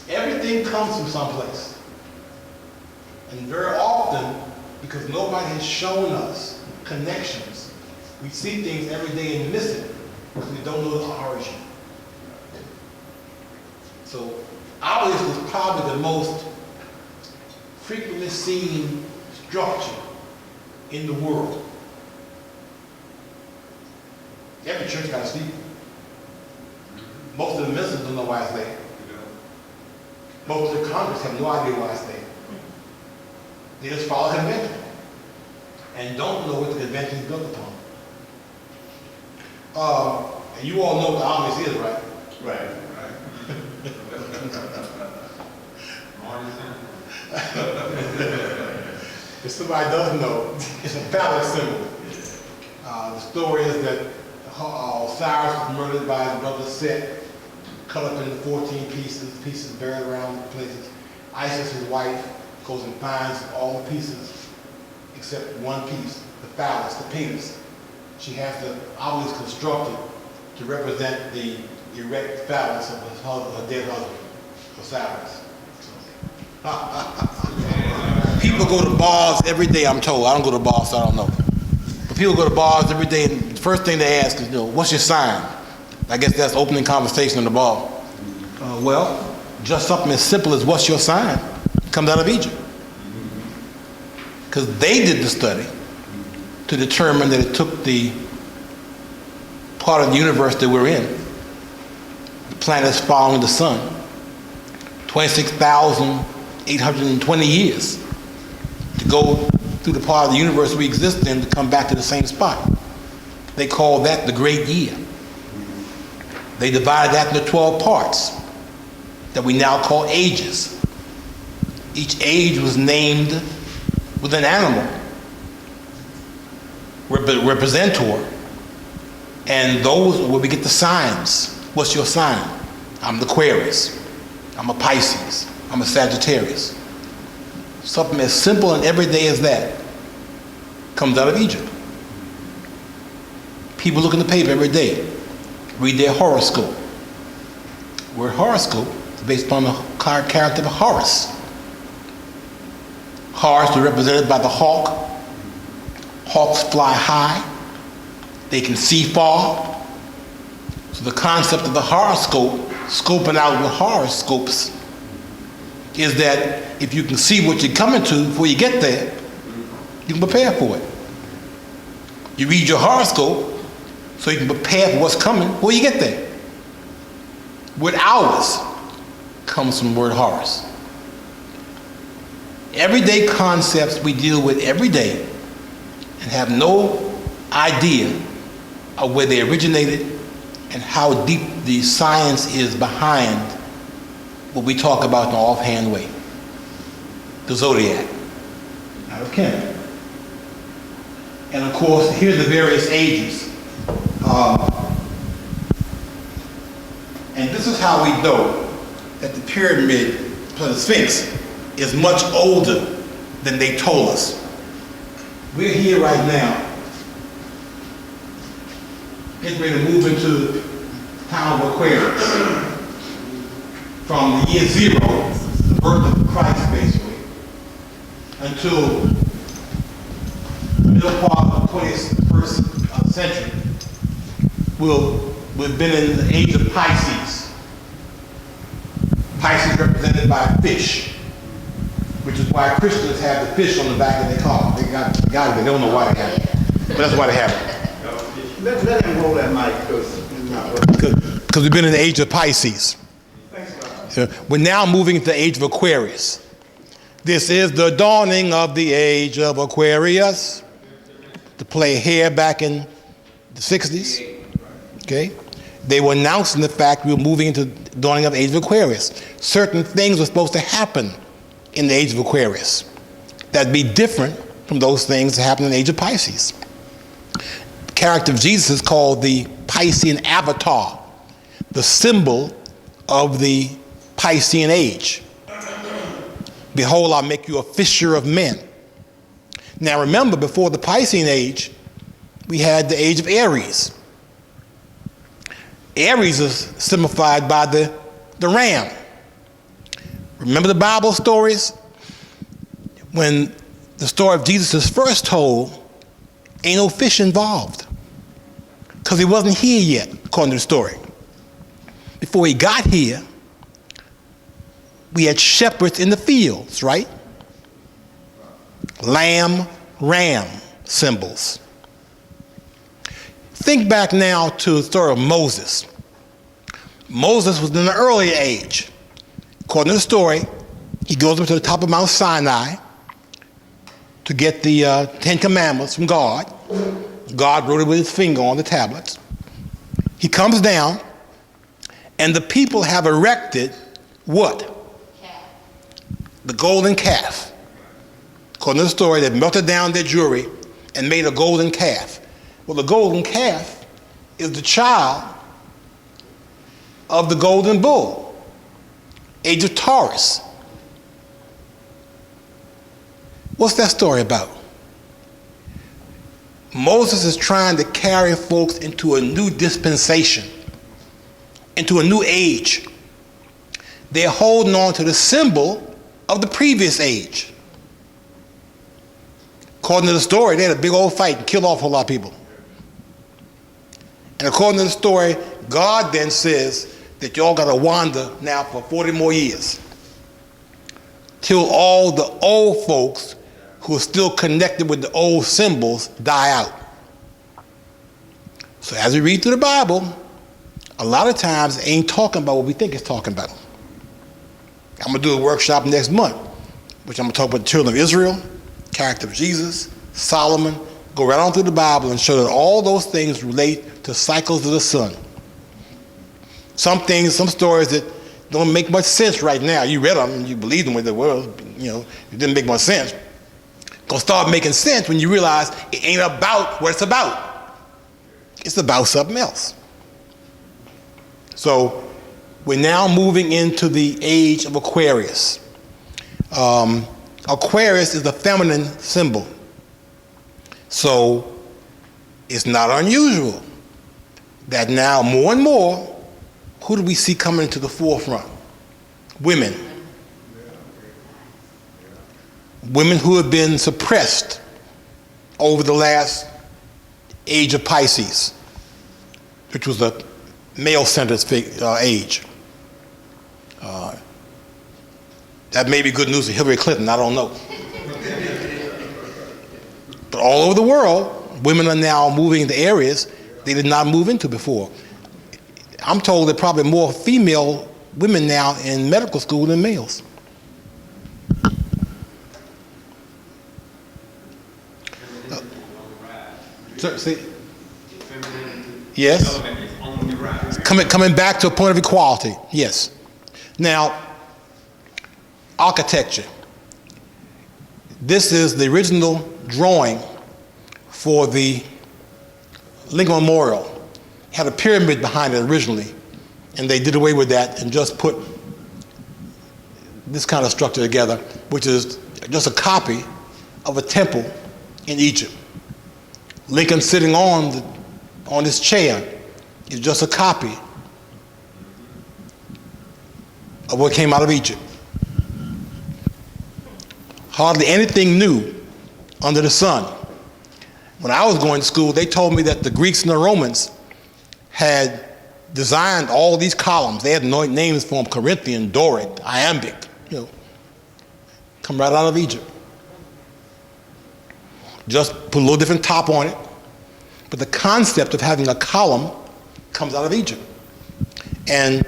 Everything comes from someplace. And very often, because nobody has shown us connections, we see things every day and miss it because we don't know the origin. So, obelisk is probably the most frequently seen structure in the world. Every church got a steeple. Most of the ministers don't know why it's there. Most of the Congress have no idea why it's there. They just follow convention and don't know what the convention is built upon. And you all know what the obelisk is, right? Right. If somebody doesn't know, it's a phallic symbol. The story is that Osiris was murdered by his brother Set, cut up into 14 pieces buried around places. Isis, his wife, goes and finds all the pieces except one piece, the phallus, the penis. She has the obelisk constructed to represent the erect phallus of her dead husband, Osiris. People go to bars every day, I'm told. I don't go to bars, so I don't know. But people go to bars every day, and the first thing they ask is, what's your sign? I guess that's opening conversation in the bar. Well, just something as simple as what's your sign comes out of Egypt. Because they did the study to determine that it took the part of the universe that we're in, the planets following the sun, 26,820 years to go through the part of the universe we exist in to come back to the same spot. They call that the Great Year. They divided that into 12 parts that we now call ages. Each age was named with an animal, representor, and those are where we get the signs. What's your sign? I'm the Aquarius. I'm a Pisces. I'm a Sagittarius. Something as simple and everyday as that comes out of Egypt. People look in the paper every day, read their horoscope. The word horoscope is based upon the character of Horus. Horus is represented by the hawk. Hawks fly high. They can see far. So the concept of the horoscope, scoping out with horoscopes, is that if you can see what you're coming to before you get there, you can prepare for it. You read your horoscope so you can prepare for what's coming before you get there. Word hours comes from the word Horus. Everyday concepts we deal with every day and have no idea of where they originated and how deep the science is behind what we talk about in an offhand way. The zodiac, out of Kemet. And of course, here's the various ages. And this is how we know that the pyramid, the Sphinx, is much older than they told us. We're here right now, getting ready to move into the town of Aquarius. From the year 0, the birth of Christ, basically, until the middle part of the 21st century, we've been in the age of Pisces. Pisces represented by a fish, which is why Christians have the fish on the back of their car. They got it. They don't know why they have it, but that's why they have it. Let him roll that mic, because we've been in the age of Pisces. We're now moving to the age of Aquarius. This is the dawning of the age of Aquarius. To play here back in the 60s. Okay? They were announcing the fact we were moving into the dawning of the age of Aquarius. Certain things were supposed to happen in the age of Aquarius that'd be different from those things that happened in the age of Pisces. The character of Jesus is called the Piscean avatar, the symbol of the Piscean age. Behold, I'll make you a fisher of men. Now remember, before the Piscean age, we had the age of Aries. Aries is signified by the ram. Remember the Bible stories? When the story of Jesus is first told, ain't no fish involved because he wasn't here yet, according to the story. Before he got here, we had shepherds in the fields, right? Lamb, ram symbols. Think back now to the story of Moses. Moses was in an early age. According to the story, he goes up to the top of Mount Sinai to get the Ten Commandments from God. God wrote it with his finger on the tablets. He comes down, and the people have erected what? Calf. The golden calf. According to the story, they melted down their jewelry and made a golden calf. Well, the golden calf is the child of the golden bull, age of Taurus. What's that story about? Moses is trying to carry folks into a new dispensation, into a new age. They're holding on to the symbol of the previous age. According to the story, they had a big old fight and killed off a whole lot of people. And according to the story, God then says that y'all got to wander now for 40 more years till all the old folks who are still connected with the old symbols die out. So as we read through the Bible, a lot of times it ain't talking about what we think it's talking about. I'm going to do a workshop next month, which I'm going to talk about the children of Israel, character of Jesus, Solomon, go right on through the Bible and show that all those things relate to cycles of the sun. Some things, some stories that don't make much sense right now. You read them and you believe them with the world, it didn't make much sense. Gonna start making sense when you realize it ain't about what it's about. It's about something else. So we're now moving into the age of Aquarius. Aquarius is the feminine symbol. So it's not unusual that now more and more, who do we see coming to the forefront? Women. Women who have been suppressed over the last age of Pisces, which was a male-centered age. That may be good news for Hillary Clinton, I don't know. But all over the world, women are now moving into areas they did not move into before. I'm told there are probably more female women now in medical school than males. See? Yes. Coming back to a point of equality. Yes. Now, architecture. This is the original drawing for the Lincoln Memorial. It had a pyramid behind it originally, and they did away with that and just put this kind of structure together, which is just a copy of a temple in Egypt. Lincoln sitting on this chair is just a copy of what came out of Egypt. Hardly anything new under the sun. When I was going to school, they told me that the Greeks and the Romans had designed all these columns. They had names for them: Corinthian, Doric, Iambic, come right out of Egypt. Just put a little different top on it. But the concept of having a column comes out of Egypt. And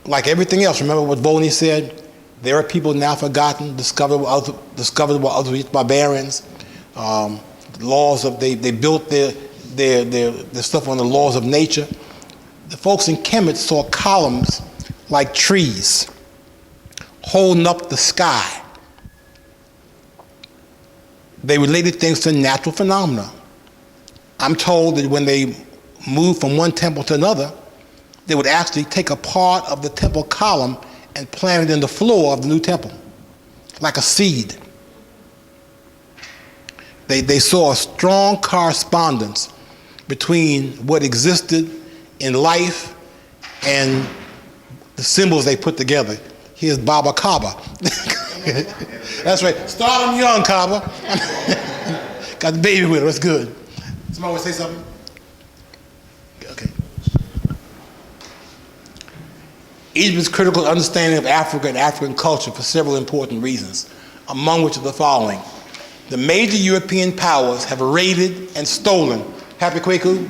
like everything else, remember what Volney said? There are people now forgotten, discovered by other barbarians. Laws of they built their stuff on the laws of nature. The folks in Kemet saw columns like trees holding up the sky. They related things to natural phenomena. I'm told that when they moved from one temple to another, they would actually take a part of the temple column and plant it in the floor of the new temple, like a seed. They saw a strong correspondence between what existed in life and the symbols they put together. Here's Baba Kaba. That's right. Start him young, Kaba. Got the baby with her. That's good. Somebody want to say something? Okay. Egypt's critical understanding of Africa and African culture for several important reasons, among which are the following. The major European powers have raided and stolen. Happy Kwaku?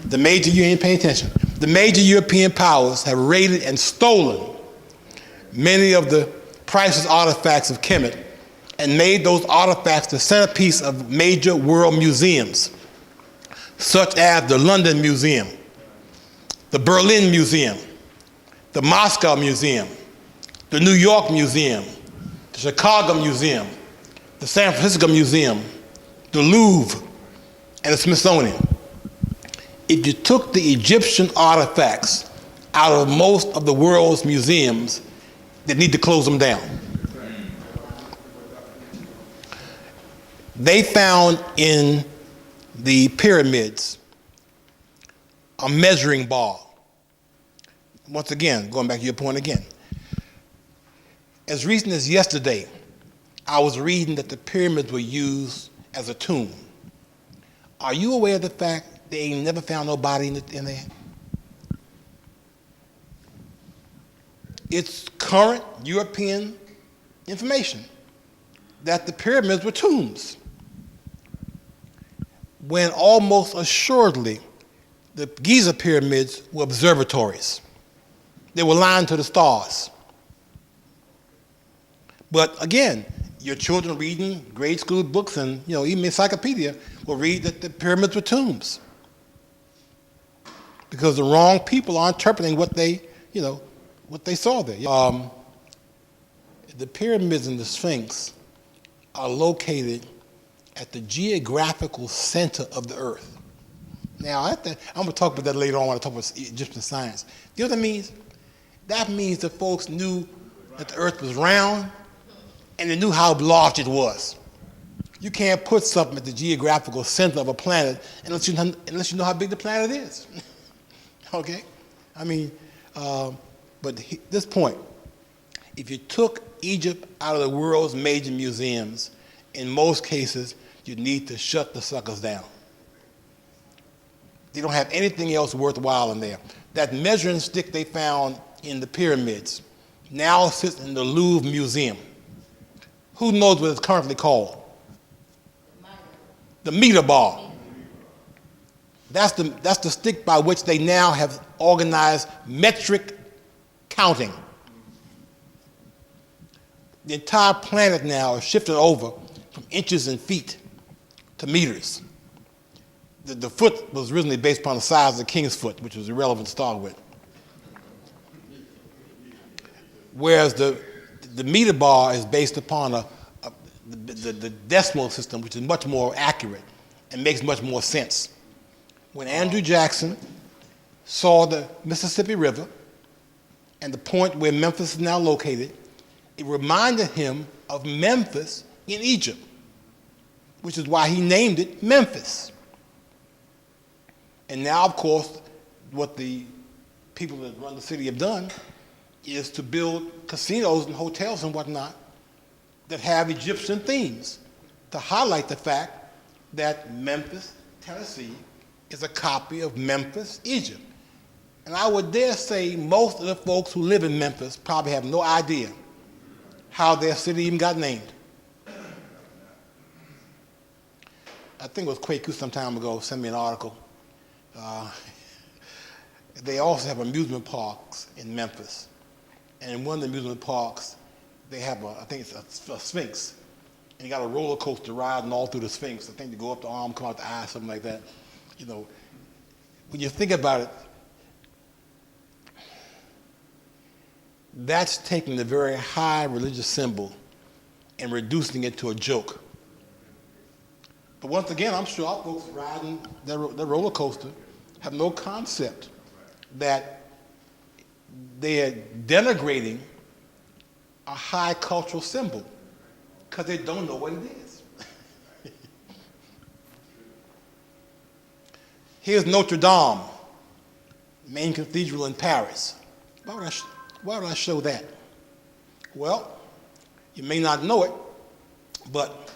The major, you ain't paying attention. The major European powers have raided and stolen many of the priceless artifacts of Kemet and made those artifacts the centerpiece of major world museums, such as the London Museum, the Berlin Museum, the Moscow Museum, the New York Museum, the Chicago Museum, the San Francisco Museum, the Louvre, and the Smithsonian. If you took the Egyptian artifacts out of most of the world's museums, they need to close them down. They found in the pyramids a measuring bar. Once again, going back to your point again. As recent as yesterday, I was reading that the pyramids were used as a tomb. Are you aware of the fact they ain't never found no body in there? It's current European information that the pyramids were tombs, when almost assuredly the Giza pyramids were observatories. They were lying to the stars. But again, your children reading grade school books and even encyclopedia will read that the pyramids were tombs, because the wrong people are interpreting what they saw there. The pyramids and the Sphinx are located at the geographical center of the earth. Now, I'm going to talk about that later on when I talk about Egyptian science. You know what that means? That means that folks knew that the earth was round and they knew how large it was. You can't put something at the geographical center of a planet unless you know how big the planet is. Okay? But this point, if you took Egypt out of the world's major museums, in most cases, you need to shut the suckers down. They don't have anything else worthwhile in there. That measuring stick they found in the pyramids now sits in the Louvre Museum. Who knows what it's currently called? The meter bar. That's the stick by which they now have organized metric counting. The entire planet now is shifted over from inches and feet to meters. The foot was originally based upon the size of the king's foot, which was irrelevant to start with. Whereas the meter bar is based upon the decimal system, which is much more accurate and makes much more sense. When Andrew Jackson saw the Mississippi River and the point where Memphis is now located, it reminded him of Memphis in Egypt, which is why he named it Memphis. And now, of course, what the people that run the city have done is to build casinos and hotels and whatnot that have Egyptian themes to highlight the fact that Memphis, Tennessee, is a copy of Memphis, Egypt. And I would dare say most of the folks who live in Memphis probably have no idea how their city even got named. I think it was Kwaku some time ago sent me an article. They also have amusement parks in Memphis. And in one of the amusement parks, they have I think it's a Sphinx. And you got a roller coaster riding all through the Sphinx. I think you go up the arm, come out the eye, something like that. When you think about it, that's taking the very high religious symbol and reducing it to a joke. But once again, I'm sure our folks riding that roller coaster have no concept that they're denigrating a high cultural symbol because they don't know what it is. Here's Notre Dame, main cathedral in Paris. Why would I show that? Well, you may not know it, but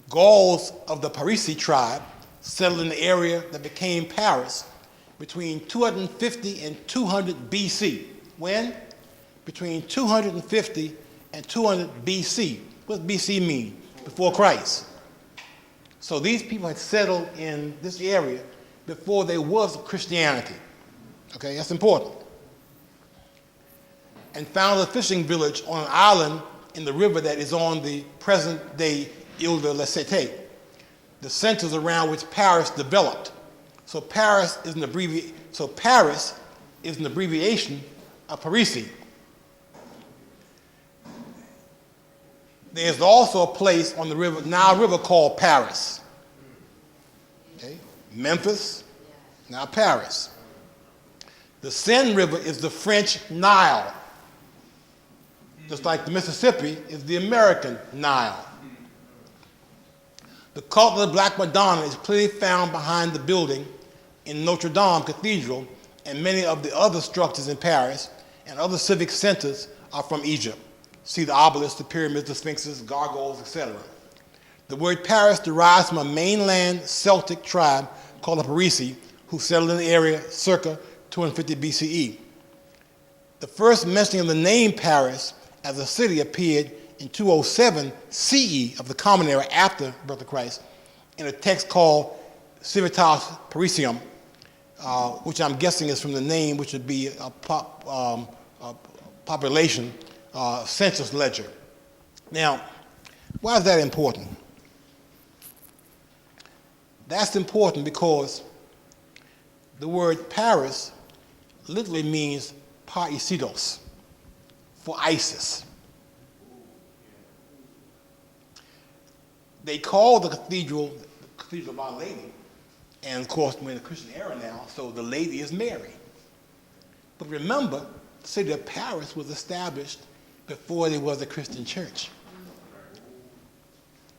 Gauls of the Parisi tribe settled in the area that became Paris between 250 and 200 BC. When? Between 250 and 200 BC. What does BC mean? Before Christ. So these people had settled in this area before there was Christianity. Okay, that's important. And founded a fishing village on an island in the river that is on the present-day Ile de la Cité, the centers around which Paris developed. So Paris is an abbreviation of Parisi. There's also a place on the river, Nile River, called Paris. Okay? Memphis, now Paris. The Seine River is the French Nile, just like the Mississippi is the American Nile. The cult of the Black Madonna is clearly found behind the building in Notre Dame Cathedral, and many of the other structures in Paris and other civic centers are from Egypt. See the obelisks, the pyramids, the sphinxes, gargoyles, etc. The word Paris derives from a mainland Celtic tribe called the Parisi, who settled in the area circa 250 BCE. The first mentioning of the name Paris as a city appeared in 207 CE of the Common Era, after the birth of Christ, in a text called Civitas Parisium, which I'm guessing is from the name, which would be a population census ledger. Now, why is that important? That's important because the word Paris literally means Parisidos, for Isis. They call the Cathedral of Our Lady, and of course we're in the Christian era now, so the lady is Mary. But remember, the city of Paris was established before there was a Christian church.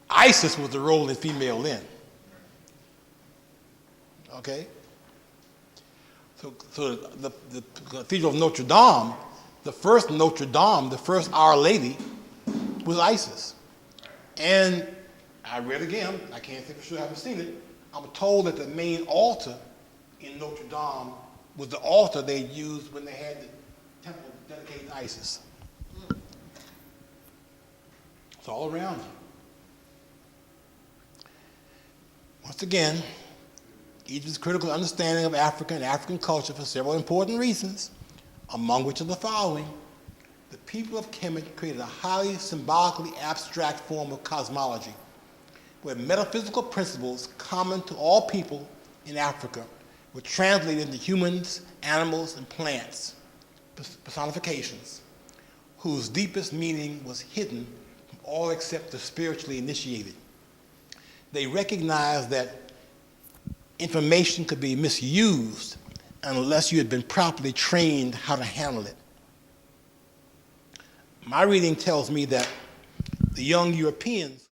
Isis was the ruling female then. Okay? So the Cathedral of Notre Dame, the first Notre Dame, the first Our Lady, was Isis. And I read again, I can't say for sure, I haven't seen it. I'm told that the main altar in Notre Dame was the altar they used when they had the temple dedicated to Isis. It's all around you. Once again, Egypt's critical understanding of Africa and African culture for several important reasons, among which are the following. The people of Kemet created a highly symbolically abstract form of cosmology, where metaphysical principles common to all people in Africa were translated into humans, animals, and plants, personifications, whose deepest meaning was hidden from all except the spiritually initiated. They recognized that information could be misused unless you had been properly trained how to handle it. My reading tells me that the young Europeans